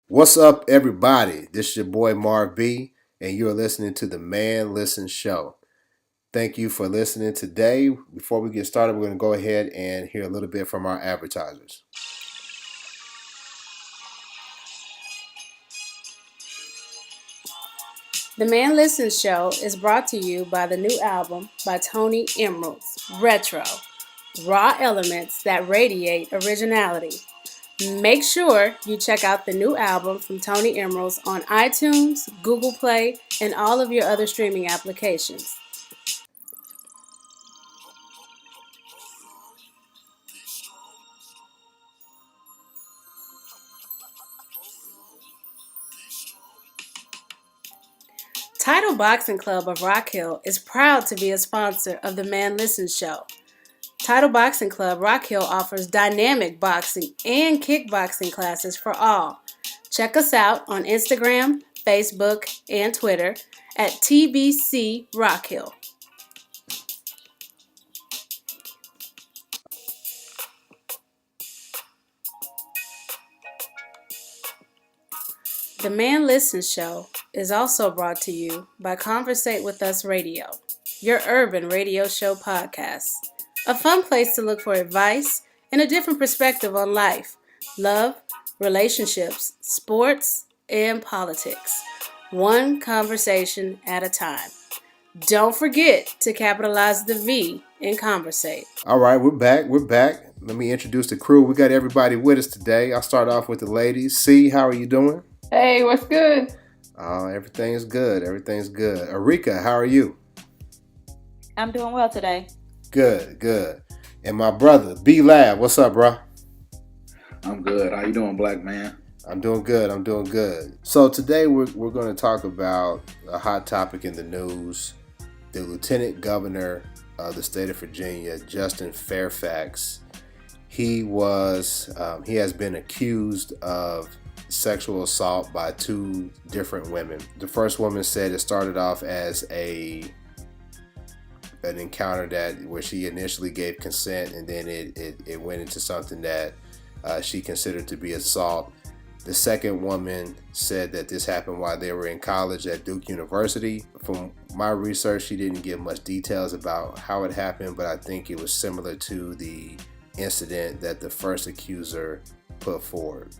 What's up, everybody? This is your boy Marv B, and you're listening to the Man Listen Show. Thank you for listening today. Before we get started, we're going to go ahead and hear a little bit from our advertisers. The Man Listen Show is brought to you by the new album by Tony Emeralds, Retro, raw elements that radiate originality. Make sure you check out the new album from Tony Emeralds on iTunes, Google Play, and all of your other streaming applications. Title Boxing Club of Rock Hill is proud to be a sponsor of the Man Listen Show. Title Boxing Club Rock Hill offers dynamic boxing and kickboxing classes for all. Check us out on Instagram, Facebook, and Twitter at TBC Rock Hill. The Man Listen Show is also brought to you by Conversate With Us Radio, your urban radio show podcast. A fun place to look for advice and a different perspective on life, love, relationships, sports, and politics. One conversation at a time. Don't forget to capitalize the V in Conversate. All right, we're back. Let me introduce the crew. We got everybody with us today. I'll start off with the ladies. C, how are you doing? Hey, what's good? Everything is good. Aryka, how are you? I'm doing well today. Good. And my brother, B Lab, what's up, bro? I'm good. How you doing, black man? I'm doing good. So today we're going to talk about a hot topic in the news. The Lieutenant Governor of the state of Virginia, Justin Fairfax, he has been accused of sexual assault by two different women. The first woman said it started off as an encounter where she initially gave consent, and then it went into something that she considered to be assault. The second woman said that this happened while they were in college at Duke University. From my research, she didn't give much details about how it happened, but I think it was similar to the incident that the first accuser put forward.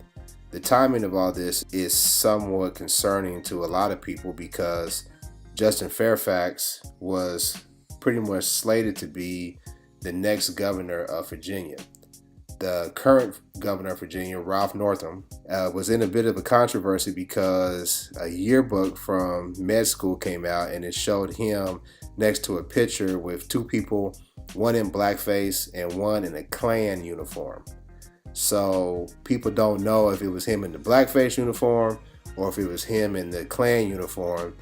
The timing of all this is somewhat concerning to a lot of people because Justin Fairfax was pretty much slated to be the next governor of Virginia. The current governor of Virginia, Ralph Northam, was in a bit of a controversy because a yearbook from med school came out and it showed him next to a picture with two people, one in blackface and one in a Klan uniform. So people don't know if it was him in the blackface uniform or if it was him in the Klan uniform.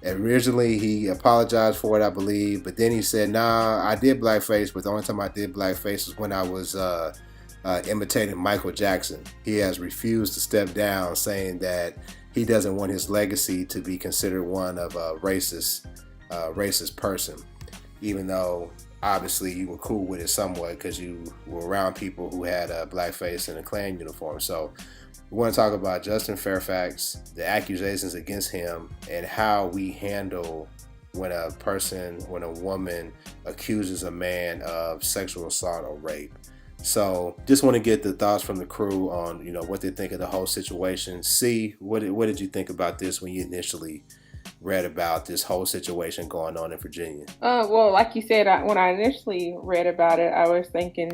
Originally, he apologized for it, I believe, but then he said, nah, I did blackface, but the only time I did blackface was when I was imitating Michael Jackson. He has refused to step down, saying that he doesn't want his legacy to be considered one of a racist person, even though obviously you were cool with it somewhat because you were around people who had a blackface and a Klan uniform. So we want to talk about Justin Fairfax, the accusations against him, and how we handle when a woman accuses a man of sexual assault or rape. So just want to get the thoughts from the crew on, what they think of the whole situation. C, what did you think about this when you initially read about this whole situation going on in Virginia? Well, like you said, when I initially read about it, I was thinking,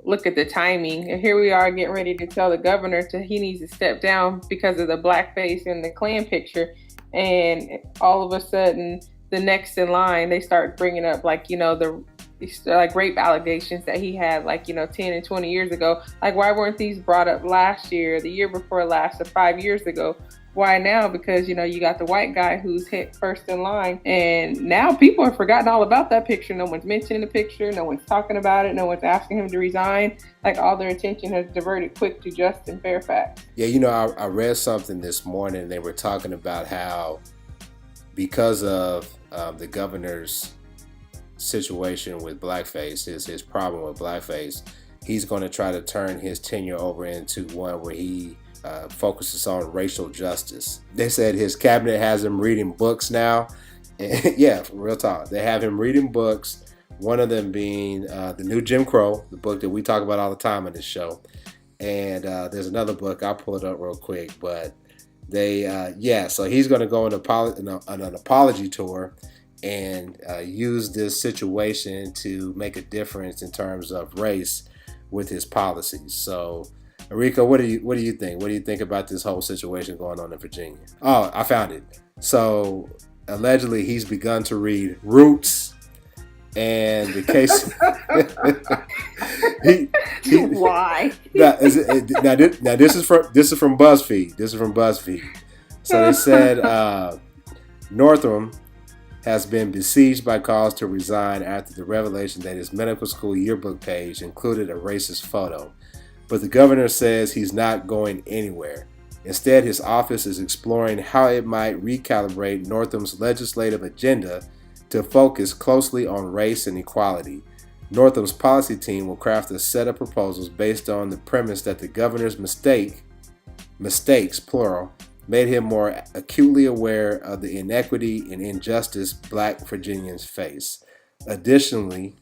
look at the timing. And here we are getting ready to tell the governor he needs to step down because of the blackface and the Klan picture. And all of a sudden, the next in line, they start bringing up the rape allegations that he had 10 and 20 years ago. Like, why weren't these brought up last year, the year before last, or 5 years ago? Why now? Because, you got the white guy who's hit first in line. And now people have forgotten all about that picture. No one's mentioning the picture. No one's talking about it. No one's asking him to resign. All their attention has diverted quick to Justin Fairfax. Yeah, I read something this morning. They were talking about how because of the governor's situation with blackface, his problem with blackface, he's going to try to turn his tenure over into one where he focuses on racial justice. They said his cabinet has him reading books now. Yeah, real talk. They have him reading books. One of them being The New Jim Crow, the book that we talk about all the time on this show. And there's another book. I'll pull it up real quick. But so he's going to go on an apology tour and use this situation to make a difference in terms of race with his policies. So, Aryka, what do you think? What do you think about this whole situation going on in Virginia? Oh, I found it. So, allegedly, he's begun to read Roots, and the case. Why? Now, this is from BuzzFeed. So they said Northam has been besieged by calls to resign after the revelation that his medical school yearbook page included a racist photo. But the governor says he's not going anywhere. Instead, his office is exploring how it might recalibrate Northam's legislative agenda to focus closely on race and equality. Northam's policy team will craft a set of proposals based on the premise that the governor's mistakes, plural, made him more acutely aware of the inequity and injustice Black Virginians face. Additionally,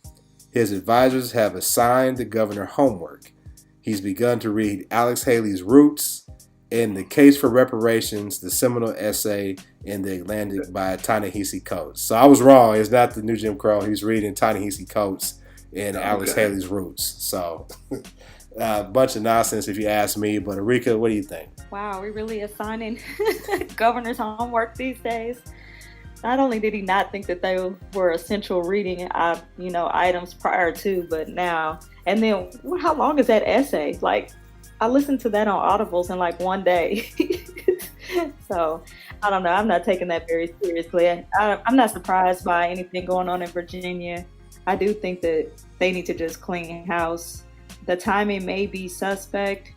his advisors have assigned the governor homework. He's begun to read Alex Haley's Roots and The Case for Reparations, the seminal essay in The Atlantic by Ta-Nehisi Coates. So I was wrong. It's not The New Jim Crow. He's reading Ta-Nehisi Coates and Alex Haley's Roots. So a bunch of nonsense if you ask me. But Aryka, what do you think? Wow, we're really assigning governors homework these days. Not only did he not think that they were essential reading, items prior to, but now. And then, how long is that essay? Like, I listened to that on Audibles in like one day. So, I don't know. I'm not taking that very seriously. I'm not surprised by anything going on in Virginia. I do think that they need to just clean house. The timing may be suspect,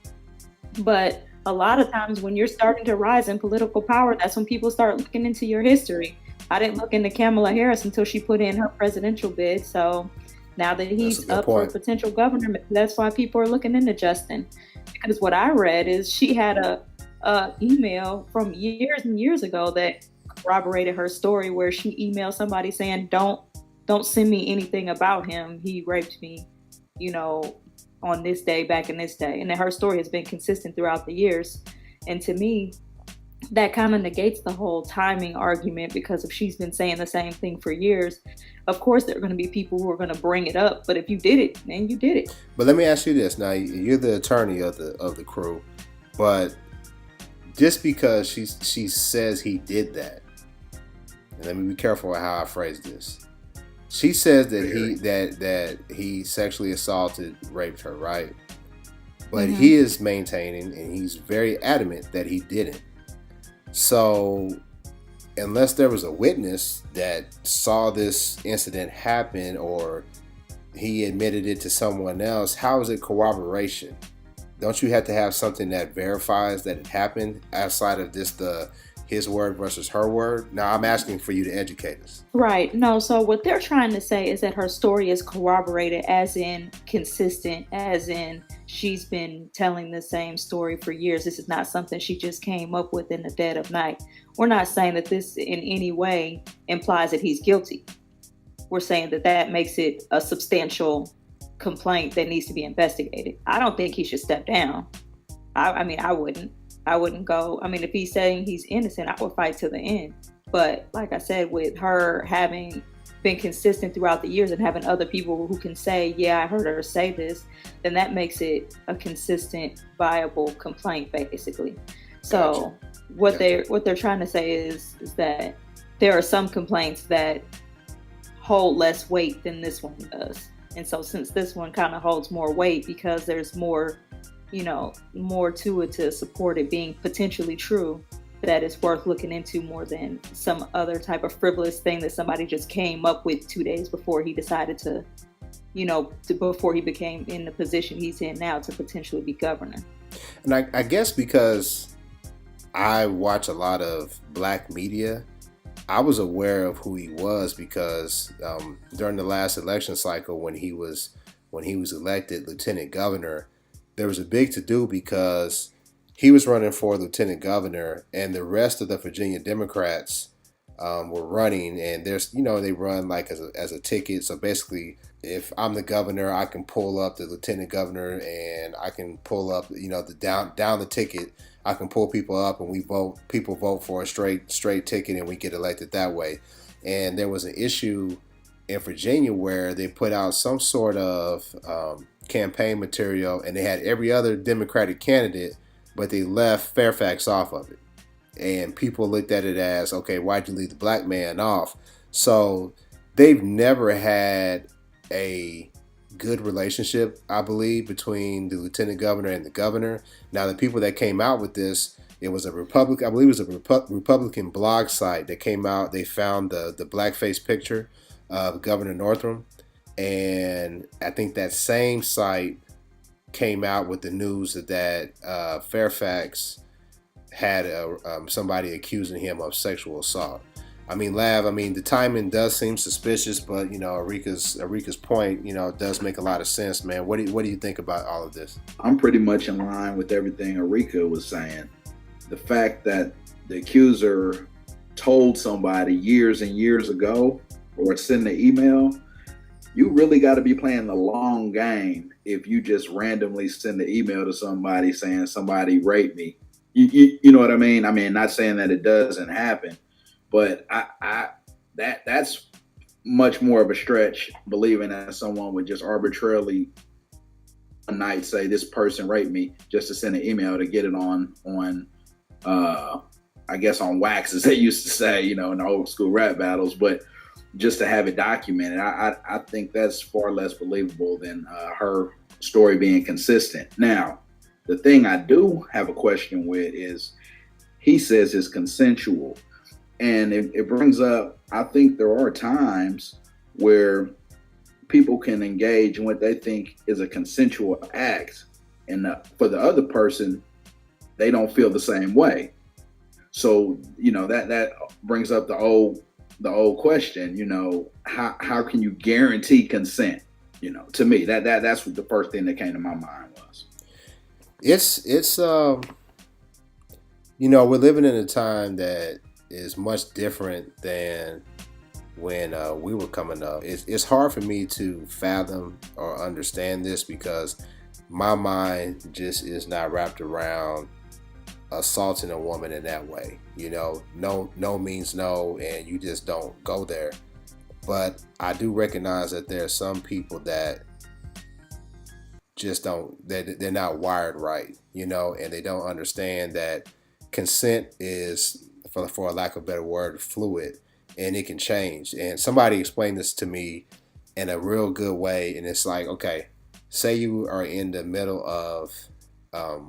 but a lot of times when you're starting to rise in political power, that's when people start looking into your history. I didn't look into Kamala Harris until she put in her presidential bid. So now that he's up for potential governor, that's why people are looking into Justin. Because what I read is she had a email from years and years ago that corroborated her story, where she emailed somebody saying, don't send me anything about him. He raped me, on this day, back in this day. And then her story has been consistent throughout the years. And to me, that kind of negates the whole timing argument, because if she's been saying the same thing for years, of course there are going to be people who are going to bring it up. But if you did it, then you did it. But let me ask you this. Now, you're the attorney of the crew, but just because she says he did that, and let me be careful with how I phrase this. She says that he sexually assaulted, raped her, right? But he is maintaining, and he's very adamant that he didn't. So, unless there was a witness that saw this incident happen, or he admitted it to someone else, how is it corroboration? Don't you have to have something that verifies that it happened outside of just his word versus her word? Now, I'm asking for you to educate us. Right. No, so what they're trying to say is that her story is corroborated, as in consistent, as in she's been telling the same story for years. This is not something she just came up with in the dead of night. We're not saying that this in any way implies that he's guilty. We're saying that makes it a substantial complaint that needs to be investigated. I don't think he should step down. I wouldn't go. I mean, if he's saying he's innocent, I would fight to the end. But like I said, with her having been consistent throughout the years and having other people who can say, yeah, I heard her say this, then that makes it a consistent, viable complaint, basically. So what they're trying to say is that there are some complaints that hold less weight than this one does. And so since this one kind of holds more weight because there's more to it to support it being potentially true, that is worth looking into more than some other type of frivolous thing that somebody just came up with 2 days before he decided to before he became in the position he's in now to potentially be governor. And I guess because I watch a lot of Black media, I was aware of who he was because during the last election cycle, when he was elected lieutenant governor, there was a big to-do because he was running for lieutenant governor, and the rest of the Virginia Democrats were running. And there's, they run like as a ticket. So basically, if I'm the governor, I can pull up the lieutenant governor, and I can pull up, the down the ticket. I can pull people up, and people vote for a straight ticket, and we get elected that way. And there was an issue in Virginia where they put out some sort of campaign material, and they had every other Democratic candidate, but they left Fairfax off of it. And people looked at it as, okay, why'd you leave the black man off? So they've never had a good relationship, I believe, between the lieutenant governor and the governor. Now, the people that came out with this, it was a Republican, I believe it was a Republican blog site that came out. They found the blackface picture of Governor Northam. And I think that same site came out with the news that Fairfax had somebody accusing him of sexual assault. I mean, the timing does seem suspicious, but Aryka's point, does make a lot of sense, man. What do you think about all of this? I'm pretty much in line with everything Aryka was saying. The fact that the accuser told somebody years and years ago, or send an email, you really got to be playing the long game if you just randomly send an email to somebody saying somebody raped me. You know what I mean? I mean, not saying that it doesn't happen, but that's much more of a stretch, believing that someone would just arbitrarily one night say this person raped me, just to send an email to get it on I guess on wax, as they used to say, in the old school rap battles, but just to have it documented. I think that's far less believable than her story being consistent. Now, the thing I do have a question with is, he says it's consensual. And it brings up, I think there are times where people can engage in what they think is a consensual act. And for the other person, they don't feel the same way. So, that brings up the old question, how can you guarantee consent? To me, that's what the first thing that came to my mind was. It's we're living in a time that is much different than when we were coming up. It's hard for me to fathom or understand this, because my mind just is not wrapped around assaulting a woman in that way. No means no, and you just don't go there. But I do recognize that there are some people that just they're not wired right, and they don't understand that consent is, for a lack of a better word, fluid, and it can change. And somebody explained this to me in a real good way, and it's like, okay, say you are in the middle of a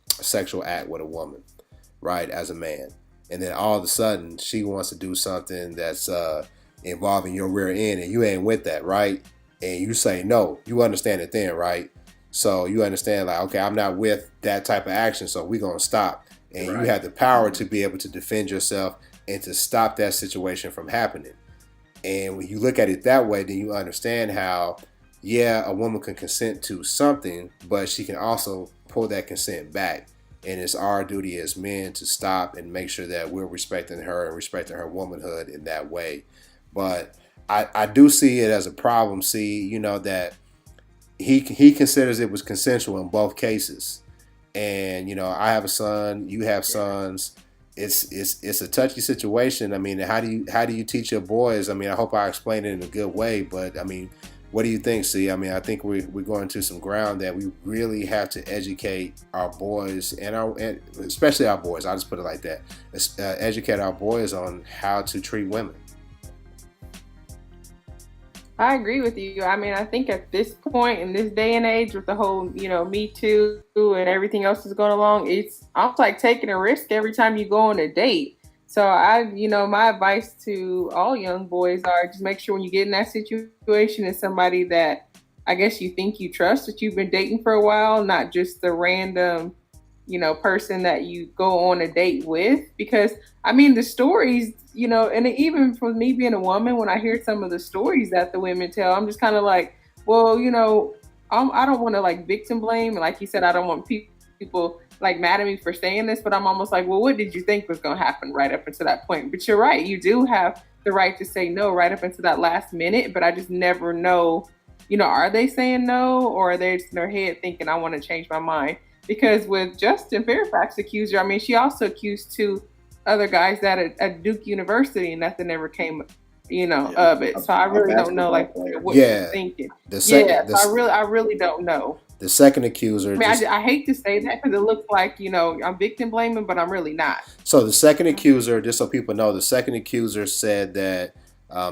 sexual act with a woman, right, as a man, and then all of a sudden she wants to do something that's involving your rear end, and you ain't with that, right? And you say no. You understand it then, right? So you understand, like, okay, I'm not with that type of action, so we're gonna stop. And right. You have the power to be able to defend yourself and to stop that situation from happening. And when you look at it that way, then you understand how, a woman can consent to something, but she can also pull that consent back. And it's our duty as men to stop and make sure that we're respecting her and respecting her womanhood in that way. But I do see it as a problem, that he considers it was consensual in both cases. And, I have a son, you have sons. It's a touchy situation. I mean, how do you teach your boys? I mean, I hope I explained it in a good way, but I mean, what do you think, C? I mean, I think we're going to some ground that we really have to educate our boys and especially our boys. I'll just put it like that. Educate our boys on how to treat women. I agree with you. I mean, I think at this point in this day and age with the whole, Me Too and everything else is going along, it's almost like taking a risk every time you go on a date. So my advice to all young boys are just make sure when you get in that situation, it's somebody that I guess you think you trust, that you've been dating for a while, not just the random, person that you go on a date with. Because I mean, the stories, and even for me being a woman, when I hear some of the stories that the women tell, I'm just kind of like, well, I don't want to like victim blame. And like you said, I don't want people like mad at me for saying this, but I'm almost like, well, what did you think was going to happen right up until that point? But you're right. You do have the right to say no right up until that last minute, but I just never know, are they saying no, or are they just in their head thinking, I want to change my mind? Because with Justin Fairfax accuser, I mean, she also accused 2 other guys at Duke University, and nothing ever came, of it. So I really don't know, like, what she's thinking. So I really don't know. The second accuser. I mean, I hate to say that because it looks like, I'm victim blaming, but I'm really not. So the second accuser, just so people know, the second accuser said that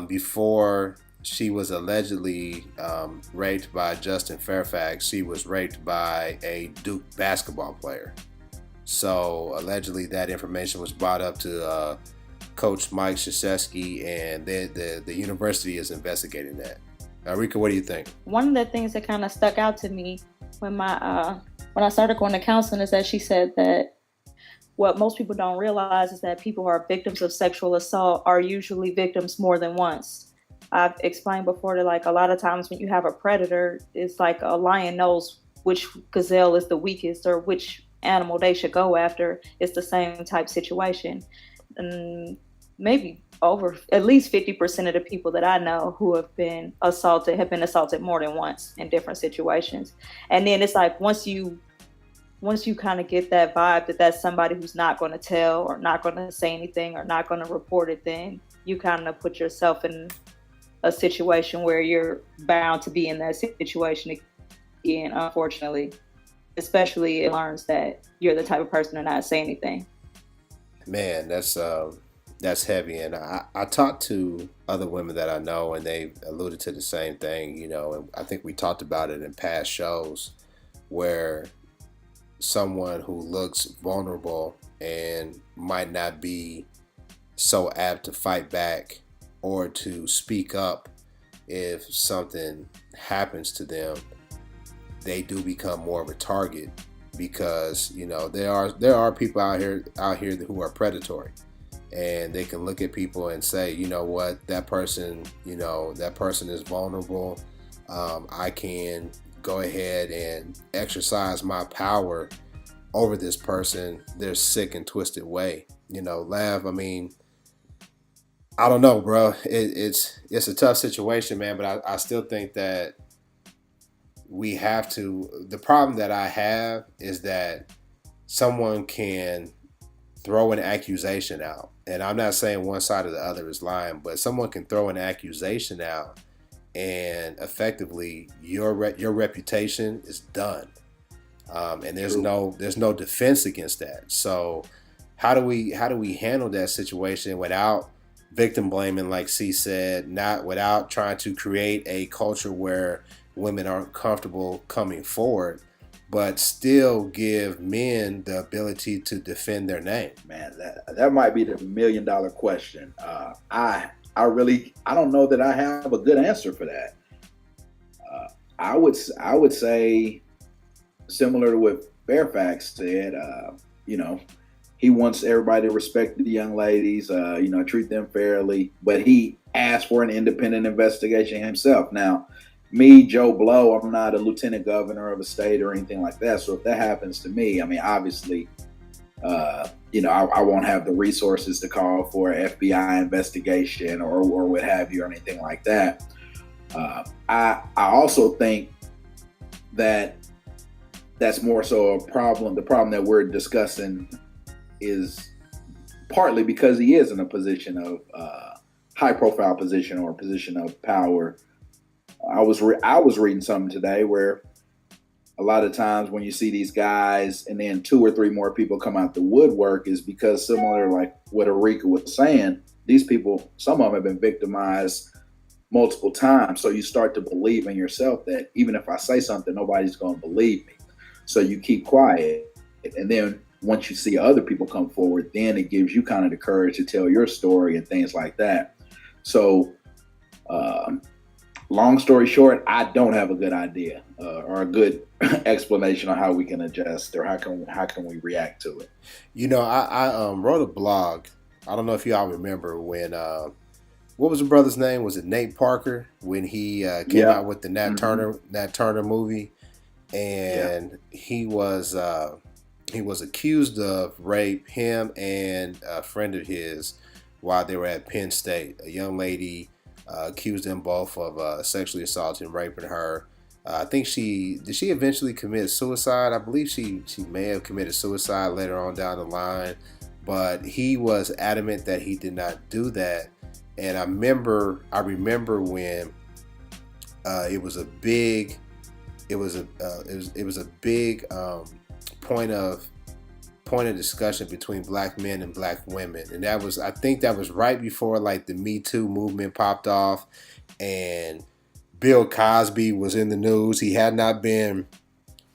before she was allegedly raped by Justin Fairfax, she was raped by a Duke basketball player. So allegedly that information was brought up to Coach Mike Krzyzewski, and the university is investigating that. Aryka, what do you think? One of the things that kind of stuck out to me when I started going to counseling is that she said that what most people don't realize is that people who are victims of sexual assault are usually victims more than once. I've explained before that, like, a lot of times when you have a predator, it's like a lion knows which gazelle is the weakest or which animal they should go after. It's the same type situation. And maybe over at least 50% of the people that I know who have been assaulted more than once in different situations. And then it's like once you kind of get that vibe that that's somebody who's not going to tell or not going to say anything or not going to report it, then you kind of put yourself in a situation where you're bound to be in that situation again, unfortunately. Especially it learns that you're the type of person to not say anything. Man, that's heavy. And I talked to other women that I know, and they alluded to the same thing, and I think we talked about it in past shows, where someone who looks vulnerable and might not be so apt to fight back or to speak up if something happens to them, they do become more of a target, because there are people out here who are predatory, and they can look at people and say, what, that person is vulnerable. I can go ahead and exercise my power over this person, their sick and twisted way. Lav, I mean, I don't know, bro. It's a tough situation, man, but I still think that we have to. The problem that I have is that someone can throw an accusation out, and I'm not saying one side or the other is lying, but someone can throw an accusation out, and effectively your reputation is done, and there's no defense against that. So how do we handle that situation without victim blaming, like C said, not without trying to create a culture where women aren't comfortable coming forward, but still give men the ability to defend their name? Man, that might be the $1 million question. I don't know that I have a good answer for that. I would say, similar to what Fairfax said, he wants everybody to respect the young ladies, treat them fairly, but he asked for an independent investigation himself. Now, me, Joe Blow, I'm not a lieutenant governor of a state or anything like that. So if that happens to me, I mean, obviously, I won't have the resources to call for an FBI investigation or what have you or anything like that. I also think that that's more so a problem. The problem that we're discussing is partly because he is in a position of high profile position or a position of power. I was reading something today where a lot of times when you see these guys and then 2 or 3 more people come out the woodwork is because, similar like what Aryka was saying, these people, some of them have been victimized multiple times. So you start to believe in yourself that even if I say something, nobody's going to believe me. So you keep quiet. And then once you see other people come forward, then it gives you kind of the courage to tell your story and things like that. So, long story short, I don't have a good idea or a good explanation on how we can adjust or how can we react to it. I wrote a blog. I don't know if y'all remember when what was the brother's name? Was it Nate Parker, when he came out with the Nat Turner movie, and he was he was accused of rape, him and a friend of his, while they were at Penn State. A young lady accused them both of sexually assaulting and raping her. I think she eventually commit suicide. I believe she may have committed suicide later on down the line, but he was adamant that he did not do that. And I remember when it was a big point of discussion between black men and black women, and I think that was right before like the Me Too movement popped off, and Bill Cosby was in the news. He had not been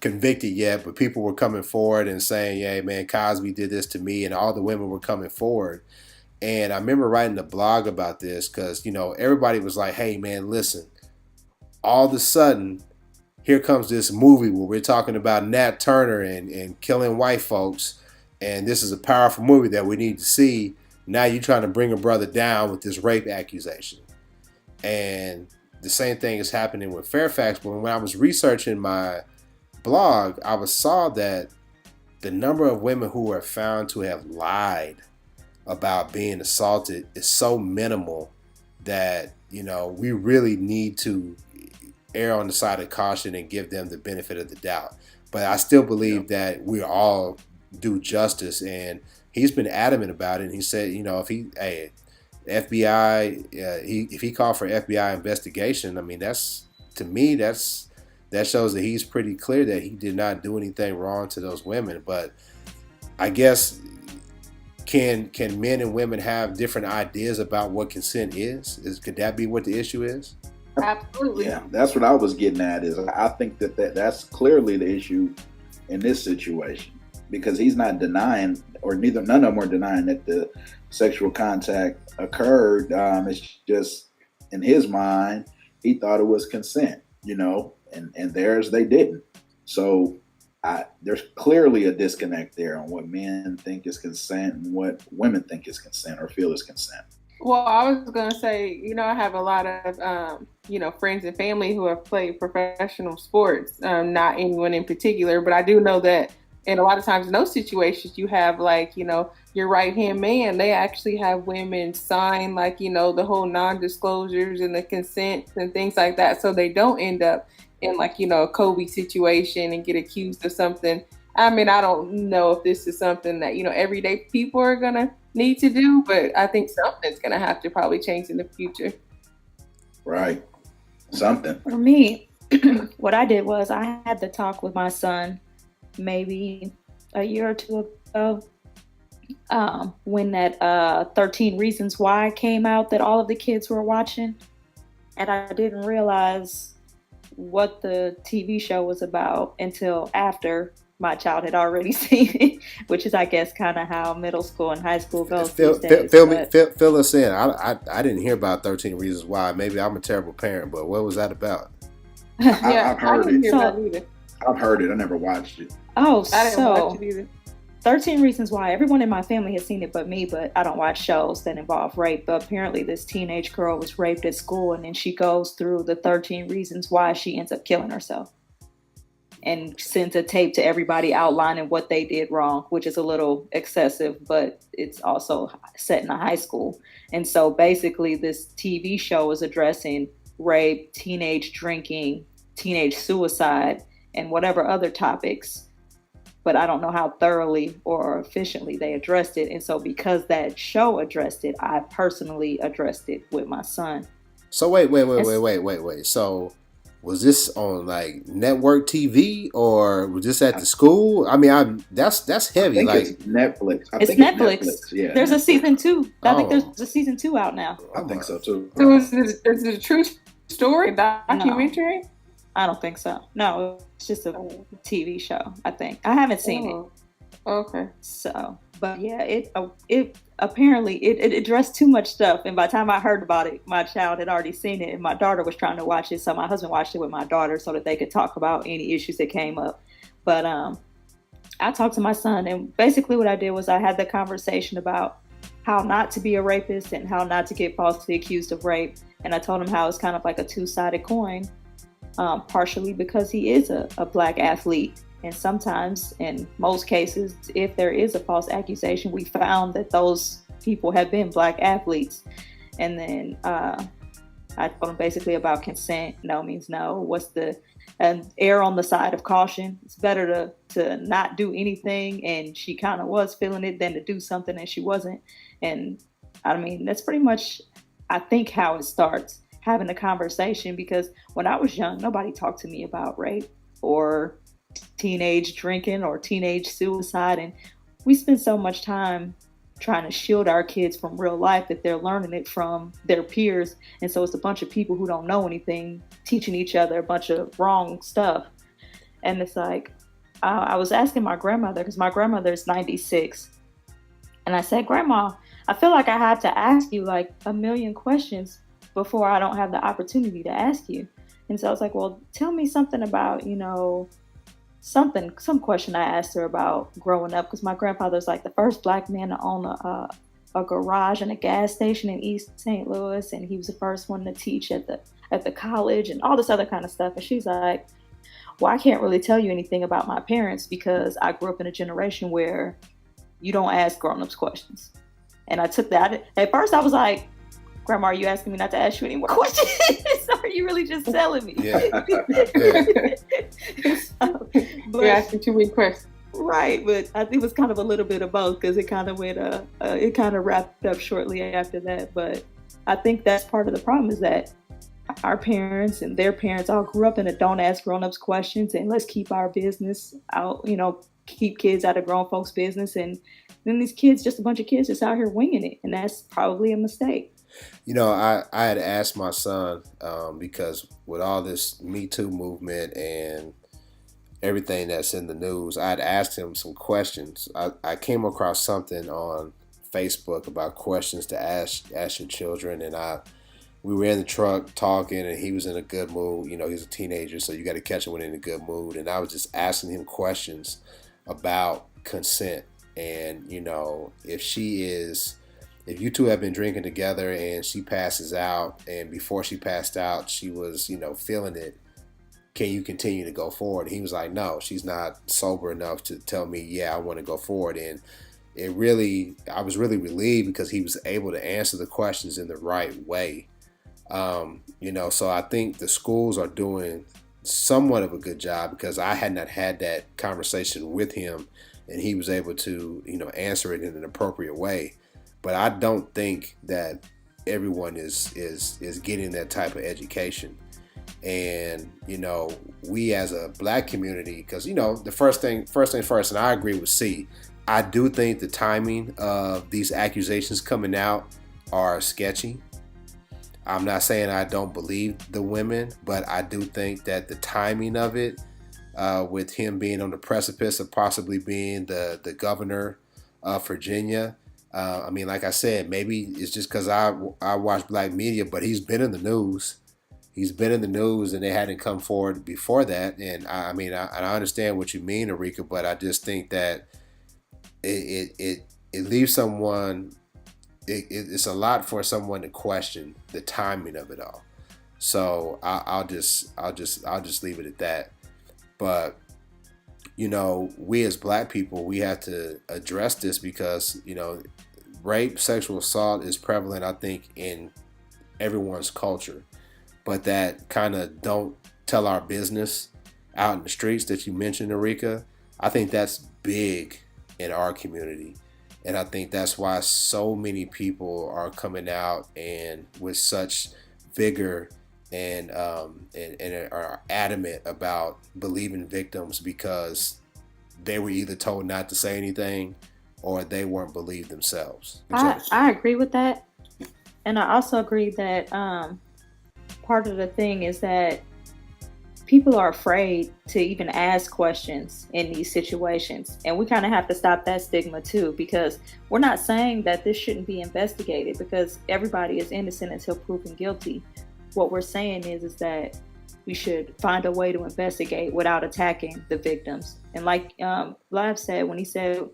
convicted yet, but people were coming forward and saying, "Yeah, man, Cosby did this to me," and all the women were coming forward. And I remember writing a blog about this because, everybody was like, "Hey, man, listen, all of a sudden, here comes this movie where we're talking about Nat Turner and killing white folks, and this is a powerful movie that we need to see. Now you're trying to bring a brother down with this rape accusation." And the same thing is happening with Fairfax. But when I was researching my blog, I saw that the number of women who are found to have lied about being assaulted is so minimal that, we really need to err on the side of caution and give them the benefit of the doubt. But I still believe that we all do justice, and he's been adamant about it. And he said, if he called for FBI investigation, I mean, that shows that he's pretty clear that he did not do anything wrong to those women. But I guess, can men and women have different ideas about what consent is? Could that be what the issue is? Absolutely. Yeah, that's what I was getting at. Is I think that's clearly the issue in this situation, because he's not denying, or none of them are denying that the sexual contact occurred. It's just in his mind, he thought it was consent, and theirs they didn't. So there's clearly a disconnect there on what men think is consent and what women think is consent or feel is consent. Well, I was going to say, I have a lot of, friends and family who have played professional sports, not anyone in particular, but I do know that, and a lot of times in those situations, you have your right-hand man, they actually have women sign the whole non-disclosures and the consents and things like that. So they don't end up in a Kobe situation and get accused of something. I mean, I don't know if this is something that, everyday people are going to need to do, but I think something's going to have to probably change in the future. Right. Something. For me, what I did was I had to talk with my son maybe a year or two ago, when that 13 Reasons Why came out that all of the kids were watching. And I didn't realize what the TV show was about until after my child had already seen it, which is, I guess, kind of how middle school and high school goes these days. Fill us in. I didn't hear about 13 Reasons Why. Maybe I'm a terrible parent, but what was that about? I've heard it. I've heard it. I never watched it. Oh, I didn't watch it either. 13 Reasons Why. Everyone in my family has seen it but me, but I don't watch shows that involve rape. But apparently this teenage girl was raped at school, and then she goes through the 13 reasons why she ends up killing herself, and sends a tape to everybody outlining what they did wrong, which is a little excessive, but it's also set in a high school. And so basically this TV show is addressing rape, teenage drinking, teenage suicide, and whatever other topics. But I don't know how thoroughly or efficiently they addressed it. And so because that show addressed it, I personally addressed it with my son. So wait. So was this on network TV, or was this at the school? I mean, that's heavy. It's Netflix. It's Netflix. Yeah, there's Netflix. A season 2. I think there's a season 2 out now. I think so too. So is it a true story, documentary? No, I don't think so. No, it's just a TV show, I think. I haven't seen it. Okay. So, but yeah, it apparently it addressed too much stuff, and by the time I heard about it, my child had already seen it, and my daughter was trying to watch it, so my husband watched it with my daughter so that they could talk about any issues that came up. But I talked to my son, and basically what I did was I had the conversation about how not to be a rapist and how not to get falsely accused of rape, and I told him how it's kind of like a two-sided coin, partially because he is a black athlete, And sometimes, in most cases, if there is a false accusation, we found that those people have been Black athletes. And then I told him basically about consent. No means no. And err on the side of caution. It's better to not do anything, and she kind of was feeling it, than to do something and she wasn't. And I mean, that's pretty much, I think, how it starts, having a conversation. Because when I was young, nobody talked to me about rape or teenage drinking or teenage suicide. And we spend so much time trying to shield our kids from real life that they're learning it from their peers. And so it's a bunch of people who don't know anything teaching each other a bunch of wrong stuff. And it's like, I was asking my grandmother, because my grandmother is 96. And I said, Grandma, I feel like I had to ask you like a million questions before I don't have the opportunity to ask you. And so I was like, well, tell me something about, some question I asked her about growing up, because my grandfather's like the first Black man to own a garage and a gas station in East St. Louis, and he was the first one to teach at the college and all this other kind of stuff. And she's like, well, I can't really tell you anything about my parents because I grew up in a generation where you don't ask grown-ups questions. And I took that. At first I was like, Grandma, are you asking me not to ask you any more questions? Or are you really just telling me? Yeah. You're asking too many questions. Right, but I think it was kind of a little bit of both, because it kind of wrapped up shortly after that. But I think that's part of the problem, is that our parents and their parents all grew up in a don't ask grown-ups questions, and let's keep our business out, keep kids out of grown folks' business. And then these kids, just a bunch of kids just out here winging it. And that's probably a mistake. I had asked my son, because with all this Me Too movement and everything that's in the news, I had asked him some questions. I came across something on Facebook about questions to ask your children, and we were in the truck talking, and he was in a good mood. He's a teenager, so you got to catch him when in a good mood. And I was just asking him questions about consent, and if you two have been drinking together and she passes out, and before she passed out, she was, feeling it, can you continue to go forward? And he was like, no, she's not sober enough to tell me, yeah, I want to go forward. And I was really relieved, because he was able to answer the questions in the right way. So I think the schools are doing somewhat of a good job, because I had not had that conversation with him, and he was able to, answer it in an appropriate way. But I don't think that everyone is getting that type of education. And, we as a Black community, because, the first thing first, and I agree with C, I do think the timing of these accusations coming out are sketchy. I'm not saying I don't believe the women, but I do think that the timing of it, with him being on the precipice of possibly being the governor of Virginia, like I said, maybe it's just because I watch Black media, but he's been in the news. He's been in the news, and they hadn't come forward before that. And I understand what you mean, Aryka, but I just think that it leaves someone. It's a lot for someone to question the timing of it all. So I'll just leave it at that. But we as Black people, we have to address this, because rape, sexual assault is prevalent, I think, in everyone's culture. But that kind of don't tell our business out in the streets that you mentioned, Aryka, I think that's big in our community. And I think that's why so many people are coming out and with such vigor and are adamant about believing victims, because they were either told not to say anything or they weren't believed themselves. I agree with that. And I also agree that part of the thing is that people are afraid to even ask questions in these situations. And we kind of have to stop that stigma too, because we're not saying that this shouldn't be investigated, because everybody is innocent until proven guilty. What we're saying is that we should find a way to investigate without attacking the victims. And like Lav said, when he said,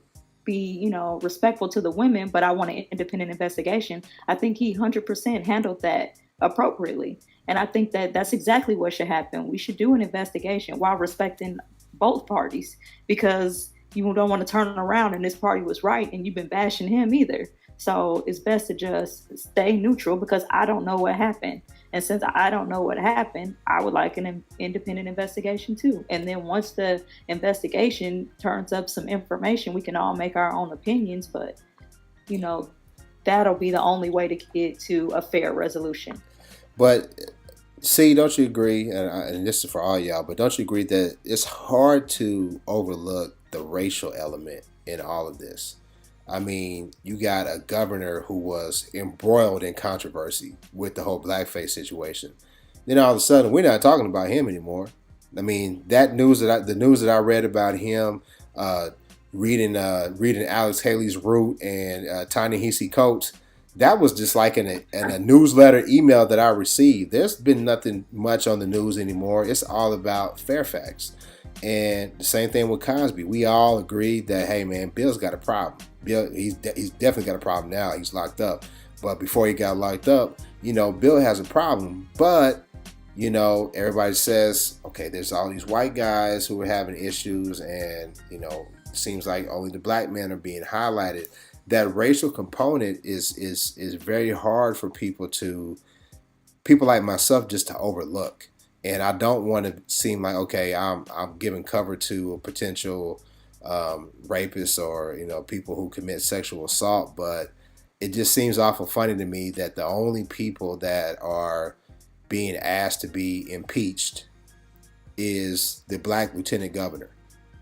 be, respectful to the women, but I want an independent investigation, I think he 100% handled that appropriately. And I think that that's exactly what should happen. We should do an investigation while respecting both parties, because you don't want to turn around and this party was right and you've been bashing him either. So it's best to just stay neutral, because I don't know what happened. And since I don't know what happened, I would like an independent investigation too. And then once the investigation turns up some information, we can all make our own opinions. But, you know, that'll be the only way to get to a fair resolution. But see, don't you agree, and this is for all y'all, but don't you agree that it's hard to overlook the racial element in all of this? I mean, you got a governor who was embroiled in controversy with the whole blackface situation. Then all of a sudden, we're not talking about him anymore. I mean, the news that I read about him reading Alex Haley's Root and Ta-Nehisi Coates, that was just like in a newsletter email that I received. There's been nothing much on the news anymore. It's all about Fairfax. And the same thing with Cosby. We all agreed that, hey man, Bill's got a problem. Bill, he's definitely got a problem now. He's locked up. But before he got locked up, Bill has a problem. But, everybody says, okay, there's all these white guys who are having issues, and, it seems like only the black men are being highlighted. That racial component is very hard for people like myself just to overlook. And I don't want to seem like, okay, I'm giving cover to a potential rapists or people who commit sexual assault, but it just seems awful funny to me that the only people that are being asked to be impeached is the black lieutenant governor.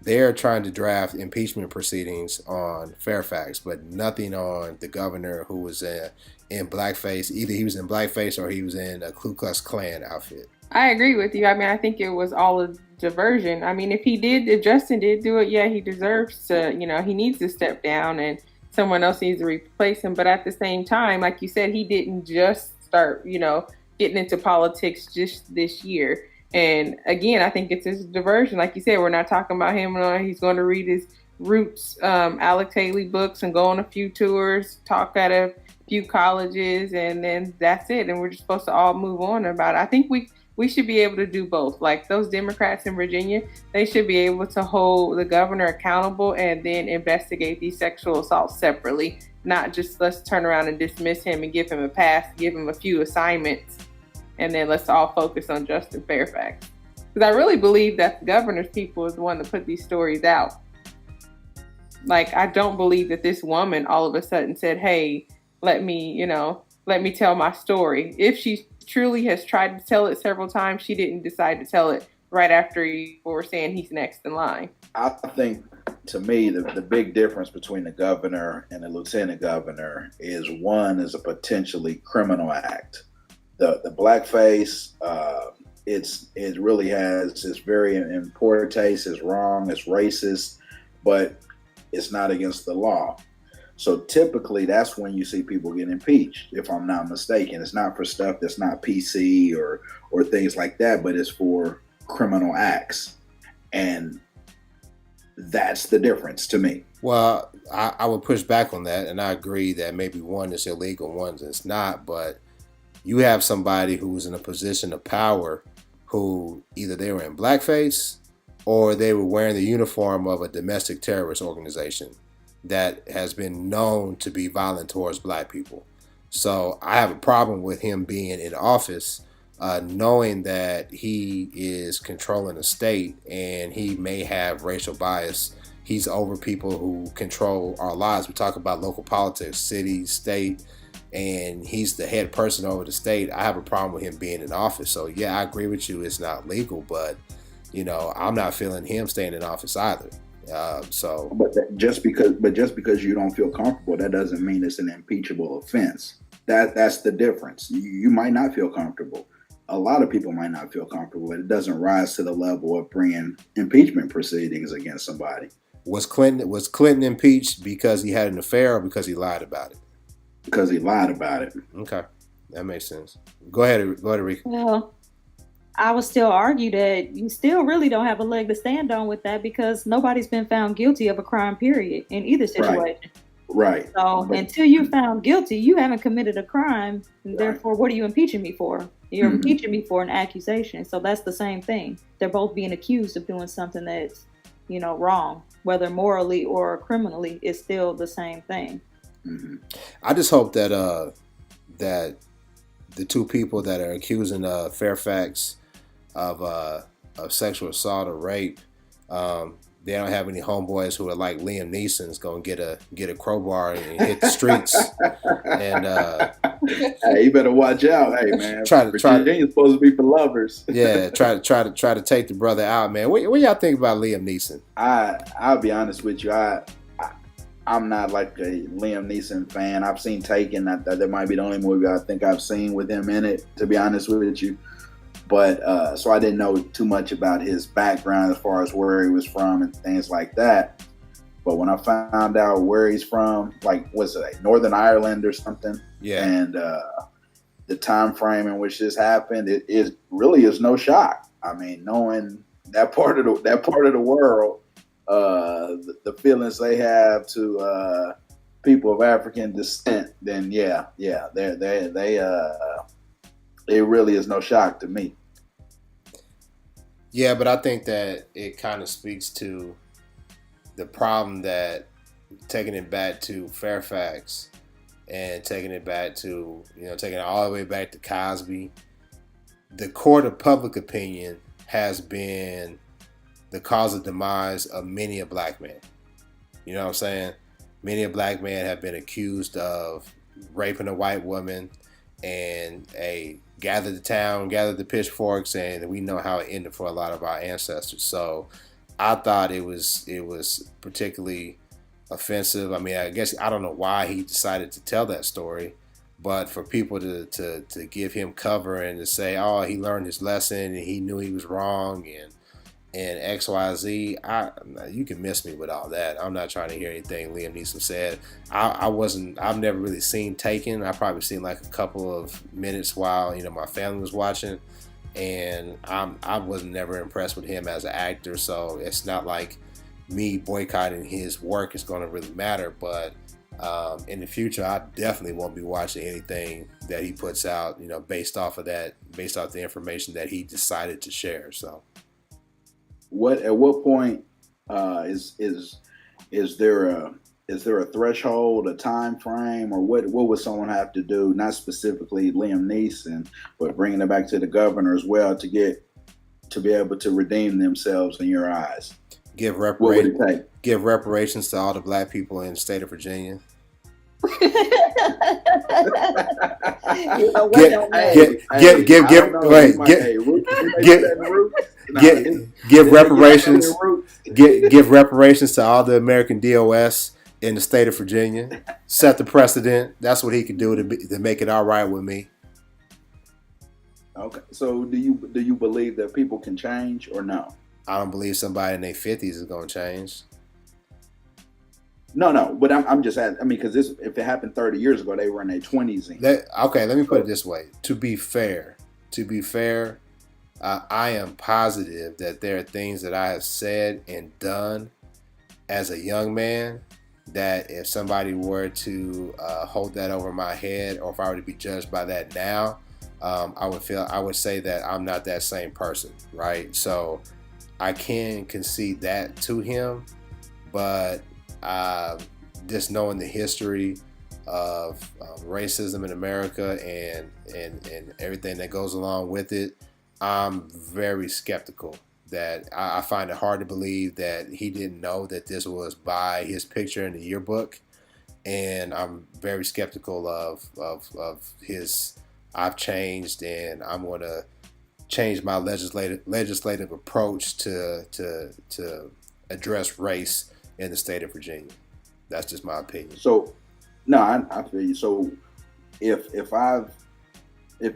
They're trying to draft impeachment proceedings on Fairfax, but nothing on the governor who was in blackface. Either he was in blackface or he was in a Ku Klux Klan outfit. I agree with you. I mean, I think it was all a diversion. I mean, if Justin did do it, yeah, he deserves to, he needs to step down and someone else needs to replace him. But at the same time, like you said, he didn't just start, getting into politics just this year. And again, I think it's a diversion. Like you said, we're not talking about him. He's going to read his Roots, Alex Haley books and go on a few tours, talk at a few colleges, and then that's it. And we're just supposed to all move on about it. I think we should be able to do both. Like those Democrats in Virginia, they should be able to hold the governor accountable and then investigate these sexual assaults separately, not just let's turn around and dismiss him and give him a pass, give him a few assignments, and then let's all focus on Justin Fairfax. Because I really believe that the governor's people is the one that put these stories out. Like, I don't believe that this woman all of a sudden said, hey, let me tell my story. If she truly has tried to tell it several times, she didn't decide to tell it right after you were saying he's next in line. I think, to me, the big difference between the governor and the lieutenant governor is one is a potentially criminal act. The blackface, it really has, it's very in poor taste, it's wrong, it's racist, but it's not against the law. So typically that's when you see people get impeached, if I'm not mistaken. It's not for stuff that's not PC or things like that, but it's for criminal acts. And that's the difference to me. Well, I would push back on that, and I agree that maybe one is illegal, one is not, but you have somebody who's in a position of power who either they were in blackface or they were wearing the uniform of a domestic terrorist organization that has been known to be violent towards black people. So I have a problem with him being in office, knowing that he is controlling the state and he may have racial bias. He's over people who control our lives. We talk about local politics, city, state, and he's the head person over the state. I have a problem with him being in office. So yeah, I agree with you. It's not legal, but I'm not feeling him staying in office either. But just because you don't feel comfortable, that doesn't mean it's an impeachable offense. That's the difference. You might not feel comfortable. A lot of people might not feel comfortable, but it doesn't rise to the level of bringing impeachment proceedings against somebody. Was Clinton impeached because he had an affair or because he lied about it? Because he lied about it. Okay, that makes sense. Go ahead, Aryka. Well, I would still argue that you still really don't have a leg to stand on with that, because nobody's been found guilty of a crime, period, in either situation. Right. So until you're found guilty, you haven't committed a crime. And therefore, what are you impeaching me for? You're impeaching me for an accusation. So that's the same thing. They're both being accused of doing something that's wrong, whether morally or criminally, it's still the same thing. Mm-hmm. I just hope that that the two people that are accusing Fairfax of sexual assault or rape, they don't have any homeboys who are like Liam Neeson's going to get a crowbar and hit the streets. And hey, you better watch out, hey man. Virginia's supposed to be for lovers. Yeah, try to take the brother out, man. What y'all think about Liam Neeson? I'll be honest with you. I'm not like a Liam Neeson fan. I've seen Taken. That might be the only movie I think I've seen with him in it, to be honest with you. But so I didn't know too much about his background as far as where he was from and things like that. But when I found out where he's from, like, was it like Northern Ireland or something? Yeah. And the time frame in which this happened, it really is no shock. I mean, knowing that part of the world, the feelings they have to people of African descent, then it really is no shock to me. Yeah, but I think that it kind of speaks to the problem that taking it back to Fairfax and taking it back to, taking it all the way back to Cosby, the court of public opinion has been the cause of demise of many a black man. You know what I'm saying? Many a black man have been accused of raping a white woman, and gather the town, gather the pitchforks, and we know how it ended for a lot of our ancestors. So I thought it was particularly offensive. I mean, I guess I don't know why he decided to tell that story, but for people to give him cover and to say, oh, he learned his lesson and he knew he was wrong and XYZ, you can miss me with all that. I'm not trying to hear anything Liam Neeson said. I've never really seen Taken. I probably seen like a couple of minutes while my family was watching, and I was never impressed with him as an actor. So it's not like me boycotting his work is going to really matter. But in the future, I definitely won't be watching anything that he puts out, based off the information that he decided to share. So. At what point is there a threshold, a time frame, or what would someone have to do? Not specifically Liam Neeson, but bringing it back to the governor as well to be able to redeem themselves in your eyes. Give what would it take? Give reparations to all the black people in the state of Virginia. Give reparations to all the American DOS in the state of Virginia. Set the precedent. That's what he could do to make it all right with me. Okay. So do you believe that people can change or no? I don't believe somebody in their 50s is going to change. No, but I'm just asking. I mean, because if it happened 30 years ago, they were in their 20s. Okay, let me put it this way. To be fair, I am positive that there are things that I have said and done as a young man that if somebody were to hold that over my head, or if I were to be judged by that now, I would say that I'm not that same person, right? So I can concede that to him, but just knowing the history of racism in America and everything that goes along with it, I'm very skeptical. That I find it hard to believe that he didn't know that this was by his picture in the yearbook, and I'm very skeptical of his. I've changed, and I'm going to change my legislative approach to address race in the state of Virginia. That's just my opinion. So, no, I feel you. So, if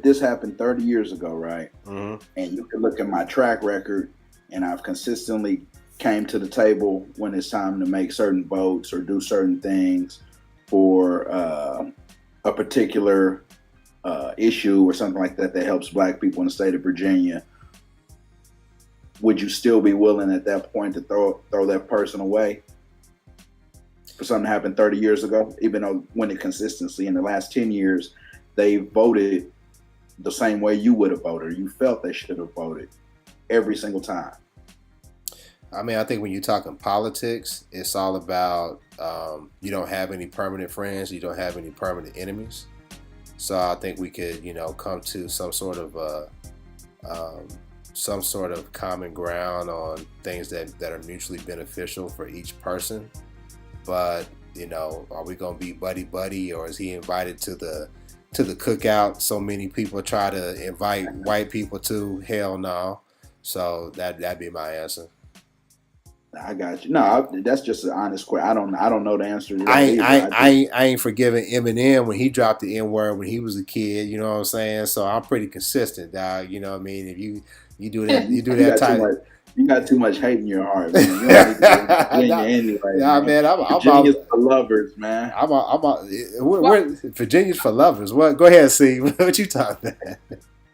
this happened 30 years ago, right, mm-hmm. and you can look at my track record, and I've consistently came to the table when it's time to make certain votes or do certain things for a particular issue or something like that helps black people in the state of Virginia, would you still be willing at that point to throw that person away for something that happened 30 years ago, even though when it consistently in the last 10 years, they voted the same way you would have voted, or you felt they should have voted every single time? I mean, I think when you're talking politics, it's all about you don't have any permanent friends, you don't have any permanent enemies. So I think we could, come to some sort of common ground on things that are mutually beneficial for each person. But are we gonna be buddy buddy, or is he invited to the cookout so many people try to invite white people to? Hell no. So that'd be my answer. I got you. No, that's just an honest question. I don't know the answer to that. I ain't forgiving Eminem when he dropped the N word when he was a kid. You know what I'm saying? So I'm pretty consistent, dog. You know what I mean? If you do that, you do that type. You got too much hate in your heart, man. You don't need to Virginia anyway. Yeah, man. I'm Virginia's for lovers, man. Virginia's for lovers. What? Go ahead, see what you talking about.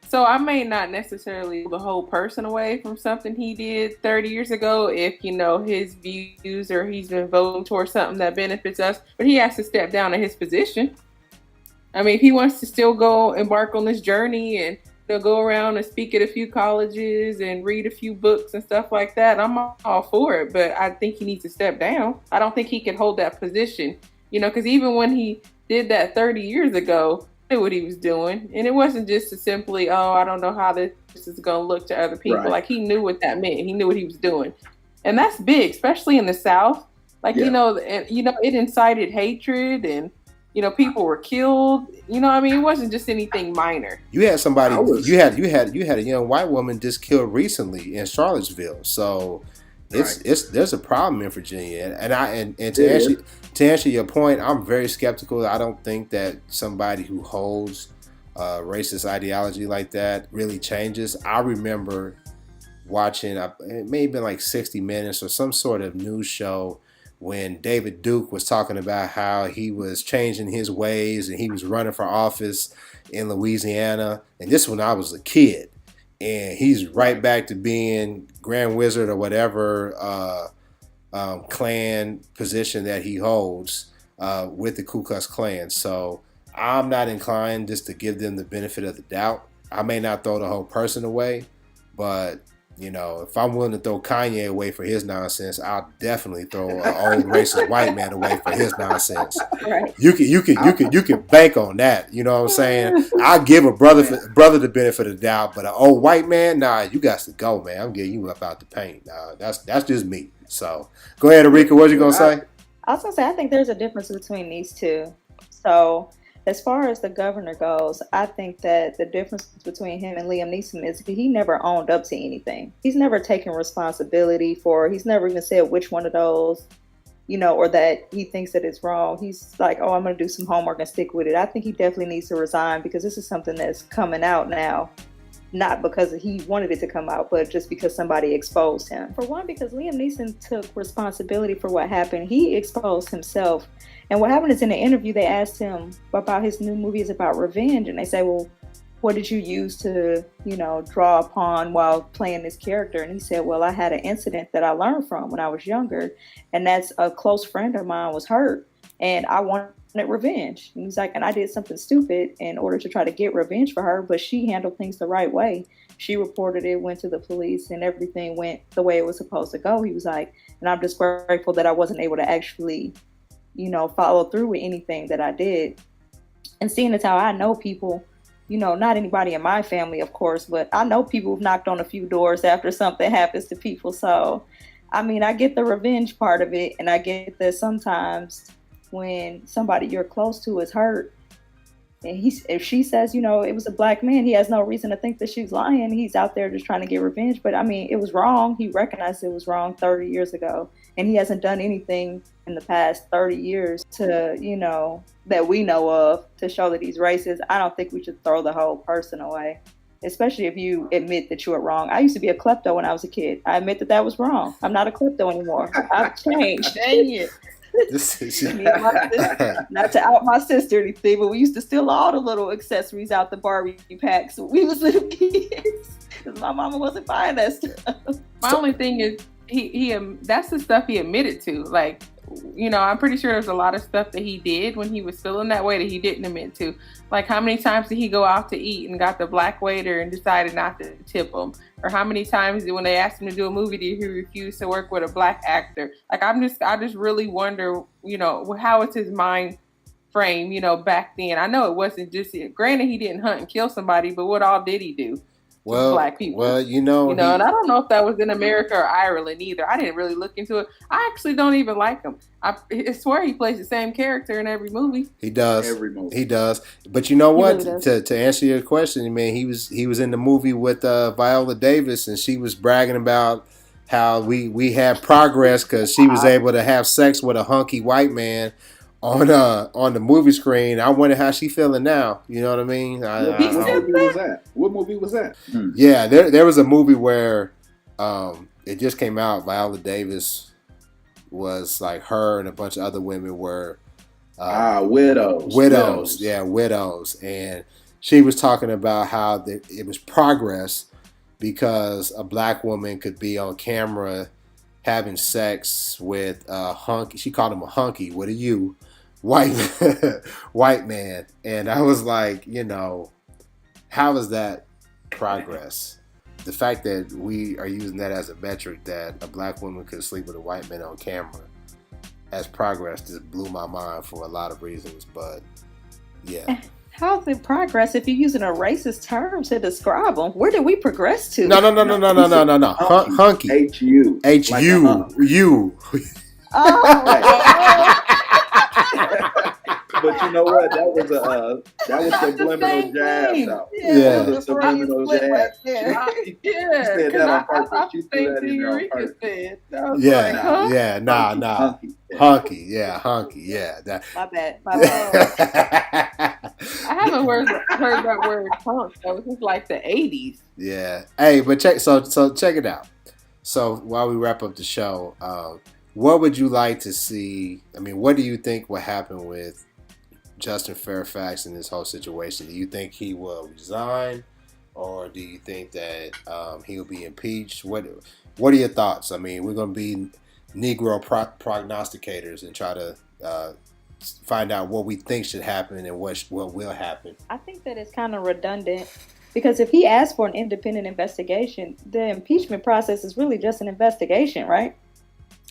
So I may not necessarily the whole person away from something he did 30 years ago if, his views or he's been voting towards something that benefits us, but he has to step down in his position. I mean, if he wants to still go embark on this journey and go around and speak at a few colleges and read a few books and stuff like that, I'm all for it, but I think he needs to step down. I don't think he can hold that position, because even when he did that 30 years ago, what he was doing, and it wasn't just simply, I don't know how this is going to look to other people. Right. Like, he knew what that meant. He knew what he was doing, and that's big, especially in the South. Like, it incited hatred, and people were killed. I mean, it wasn't just anything minor. You had somebody. You had a young white woman just killed recently in Charlottesville. So there's a problem in Virginia, and to answer your point, I'm very skeptical. I don't think that somebody who holds racist ideology like that really changes. I remember watching, it may have been like 60 Minutes or some sort of news show, when David Duke was talking about how he was changing his ways and he was running for office in Louisiana. And this when I was a kid. And he's right back to being Grand Wizard or whatever Klan position that he holds with the Ku Klux Klan. So I'm not inclined just to give them the benefit of the doubt. I may not throw the whole person away, but if I'm willing to throw Kanye away for his nonsense, I'll definitely throw an old racist white man away for his nonsense. Right. You can bank on that. You know what I'm saying? I'll give a brother the benefit of the doubt, but an old white man, nah, you got to go, man. I'm getting you up out the paint. Nah, that's just me. So go ahead, Aryka. What you gonna say? I was gonna say I think there's a difference between these two. So as far as the governor goes, I think that the difference between him and Liam Neeson is he never owned up to anything. He's never taken responsibility he's never even said which one of those, or that he thinks that it's wrong. He's like, I'm going to do some homework and stick with it. I think he definitely needs to resign because this is something that's coming out now. Not because he wanted it to come out, but just because somebody exposed him. For one, because Liam Neeson took responsibility for what happened. He exposed himself. And what happened is in the interview, they asked him about his new movie is about revenge. And they say, well, what did you use to, draw upon while playing this character? And he said, well, I had an incident that I learned from when I was younger. And that's a close friend of mine was hurt. And I wanted revenge. And he's like, and I did something stupid in order to try to get revenge for her, but she handled things the right way. She reported it, went to the police, and everything went the way it was supposed to go. He was like, and I'm just grateful that I wasn't able to actually, follow through with anything that I did. And seeing as how I know people, not anybody in my family, of course, but I know people who've knocked on a few doors after something happens to people. So, I mean, I get the revenge part of it, and I get that sometimes when somebody you're close to is hurt, and if she says, it was a black man, he has no reason to think that she's lying. He's out there just trying to get revenge. But I mean, it was wrong. He recognized it was wrong 30 years ago. And he hasn't done anything in the past 30 years to, that we know of to show that he's racist. I don't think we should throw the whole person away, especially if you admit that you were wrong. I used to be a klepto when I was a kid. I admit that was wrong. I'm not a klepto anymore. I've changed. Dang it. Not to out my sister or anything, but we used to steal all the little accessories out the Barbie packs when we was little kids because my mama wasn't buying that stuff. My only thing is he that's the stuff he admitted to. Like I'm pretty sure there's a lot of stuff that he did when he was feeling that way that he didn't admit to. Like, how many times did he go out to eat and got the black waiter and decided not to tip him? Or how many times when they asked him to do a movie did he refuse to work with a black actor? Like, I just really wonder, how is his mind frame, back then? I know it wasn't just it. Granted, he didn't hunt and kill somebody, but what all did he do? Well, black people. Well, and I don't know if that was in America or Ireland either. I didn't really look into it. I actually don't even like him. I swear he plays the same character in every movie. He does. Every movie. He does. But you know what? Really to answer your question, man, he was in the movie with Viola Davis, and she was bragging about how we had progress because she was able to have sex with a hunky white man on the movie screen. I wonder how she feeling now. You know what I mean? What movie was that? What movie was that? Yeah, there was a movie where it just came out. Viola Davis was like, her and a bunch of other women were widows. Widows. And she was talking about how it was progress because a black woman could be on camera having sex with a hunky. She called him a hunky with a U. White man. And I was like, how is that progress? The fact that we are using that as a metric, that a black woman could sleep with a white man on camera as progress, just blew my mind for a lot of reasons. But yeah. How's it progress if you're using a racist term to describe them? Where did we progress to? No. Hunky. H-U. You. Oh. But you know what? That was subliminal jazz out. Yeah. That was subliminal jazz. Right She said that on purpose. She threw that in there on purpose. Yeah. Nah. Hunky. Yeah. My bad. I haven't heard that word punk though. This is like the 80s. Yeah. Hey, but check it out. So while we wrap up the show, what would you like to see? I mean, what do you think will happen with Justin Fairfax in this whole situation? Do you think he will resign, or do you think that he'll be impeached? What are your thoughts? I mean, we're going to be Negro prognosticators and try to find out what we think should happen and what will happen. I think that it's kind of redundant because if he asked for an independent investigation, the impeachment process is really just an investigation, right?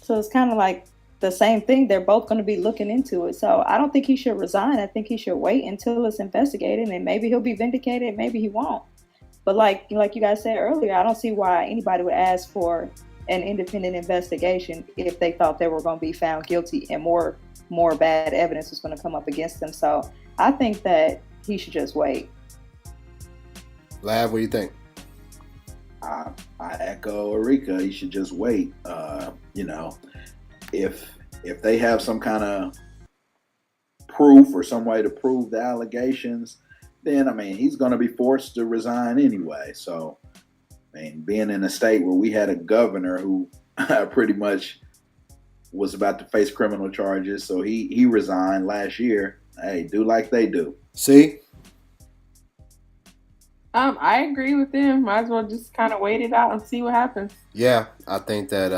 So it's kind of like the same thing. They're both going to be looking into it. So I don't think he should resign. I think he should wait until it's investigated, and maybe he'll be vindicated, maybe he won't. But like you guys said earlier, I don't see why anybody would ask for an independent investigation if they thought they were going to be found guilty and more bad evidence was going to come up against them. So I think that he should just wait. Lav, what do you think? I echo Aryka. He should just wait. If they have some kind of proof or some way to prove the allegations, then he's going to be forced to resign anyway. So, being in a state where we had a governor who pretty much was about to face criminal charges, so he resigned last year. Hey, do like they do. See? I agree with them. Might as well just kind of wait it out and see what happens. Yeah, I think that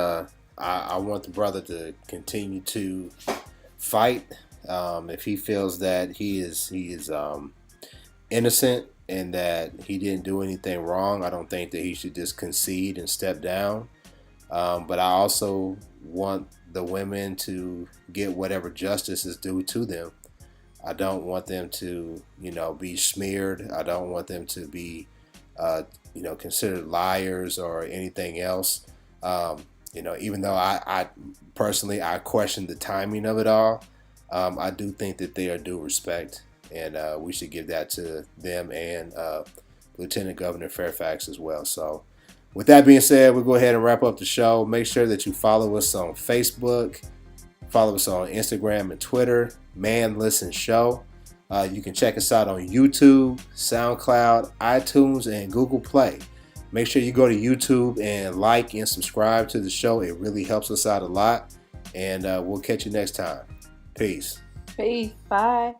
I want the brother to continue to fight. If he feels that he is innocent and that he didn't do anything wrong, I don't think that he should just concede and step down. But I also want the women to get whatever justice is due to them. I don't want them to, be smeared. I don't want them to be, considered liars or anything else. Even though I personally question the timing of it all, I do think that they are due respect, and we should give that to them and Lieutenant Governor Fairfax as well. So with that being said, we'll go ahead and wrap up the show. Make sure that you follow us on Facebook, follow us on Instagram and Twitter, Man Listen Show. You can check us out on YouTube, SoundCloud, iTunes, and Google Play. Make sure you go to YouTube and like and subscribe to the show. It really helps us out a lot. And we'll catch you next time. Peace. Peace. Bye.